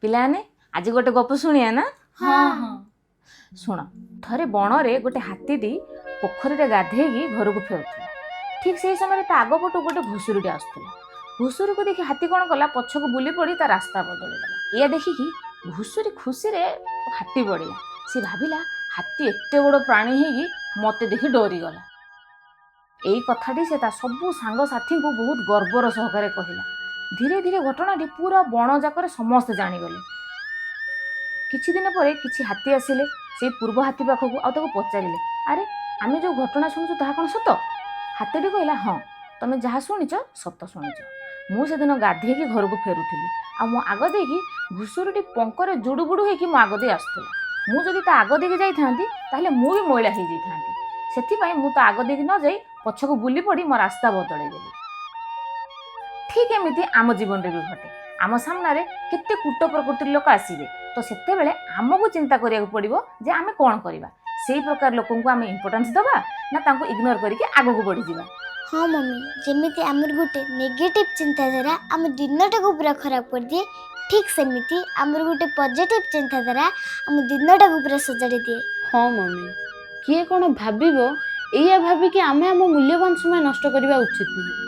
ପିଲାମାନେ ଆଜି ଗୋଟେ ଗପ ଶୁଣିଆ ନା। हाँ हाँ ଶୁଣ, ଥରେ ବଣରେ ଗୋଟେ ହାତୀଟି ପୋଖରୀରେ ଗାଧେଇକି ଘରକୁ ଫେରୁଥିଲା। ଠିକ୍ ସେଇ ସମୟରେ ତା ଆଗପଟୁ ଗୋଟେ ଘୁଷୁରୀଟେ ଆସୁଥିଲା। ଘୁଷୁରୀକୁ ଦେଖି ହାତୀ କ'ଣ କଲା, ପଛକୁ ବୁଲି ପଡ଼ି ତା ରାସ୍ତା ବଦଳିଦେଲା। ଏଇଆ ଦେଖିକି ଘୁଷୁରୀ ଖୁସିରେ ହାତୀ ପଡ଼ିଲା। ସେ ଭାବିଲା ହାତୀ ଏତେ ବଡ଼ ପ୍ରାଣୀ ହେଇକି ମୋତେ ଦେଖି ଡରିଗଲା। ଏଇ କଥାଟି ସେ ତା ସବୁ ସାଙ୍ଗସାଥୀଙ୍କୁ ବହୁତ ଗର୍ବର ସହକାରେ କହିଲା। ଧୀରେ ଧୀରେ ଘଟଣାଟି ପୁରା ବଣ ଯାକରେ ସମସ୍ତେ ଜାଣିଗଲେ। କିଛି ଦିନ ପରେ କିଛି ହାତୀ ଆସିଲେ ସେଇ ପୂର୍ବ ହାତୀ ପାଖକୁ ଆଉ ତାକୁ ପଚାରିଲେ, ଆରେ ଆମେ ଯେଉଁ ଘଟଣା ଶୁଣୁଛୁ ତାହା କ'ଣ ସତ? ହାତୀଟି କହିଲା, ହଁ, ତମେ ଯାହା ଶୁଣିଛ ସତ ଶୁଣିଛ। ମୁଁ ସେଦିନ ଗାଧେଇକି ଘରକୁ ଫେରୁଥିଲି, ଆଉ ମୋ ଆଗ ଦେଇକି ଘୁଷୁରୀଟି ପଙ୍କରେ ଜୁଡ଼ୁବୁଡ଼ୁ ହେଇକି ମୋ ଆଗ ଦେଇ ଆସୁଥିଲା। ମୁଁ ଯଦି ତା ଆଗ ଦେଇକି ଯାଇଥାନ୍ତି ତାହେଲେ ମୁଁ ବି ମଇଳା ହେଇଯାଇଥାନ୍ତି। ସେଥିପାଇଁ ମୁଁ ତା ଆଗ ଦେଇକି ନ ଯାଇ ପଛକୁ ବୁଲି ପଡ଼ି ମୋ ରାସ୍ତା ବଦଳେଇ ଦେଲି। ଠିକ୍ ଏମିତି ଆମ ଜୀବନରେ ବି ଘଟେ। ଆମ ସାମ୍ନାରେ କେତେ କୂଟ ପ୍ରକୃତିର ଲୋକ ଆସିବେ, ତ ସେତେବେଳେ ଆମକୁ ଚିନ୍ତା କରିବାକୁ ପଡ଼ିବ ଯେ ଆମେ କ'ଣ କରିବା। ସେଇ ପ୍ରକାର ଲୋକଙ୍କୁ ଆମେ ଇମ୍ପୋର୍ଟାନ୍ସ ଦେବା ନା ତାଙ୍କୁ ଇଗ୍ନୋର କରିକି ଆଗକୁ ବଢ଼ିଯିବା। हाँ मम्मी, जेमिति आमर गोटे नेगेटिव चिंताधारा आम दिनटाको पूरा खराब कर दिए, ठीक सेमिति आमर गोटे पॉजिटिव चिंताधारा आम दिनटाको पूरा सजाड़ी दिए। हाँ मम्मी, किए कौन भाविबो एया भाविकी आमे आम मूल्यवान समय नष्ट करवा उचित नुहे।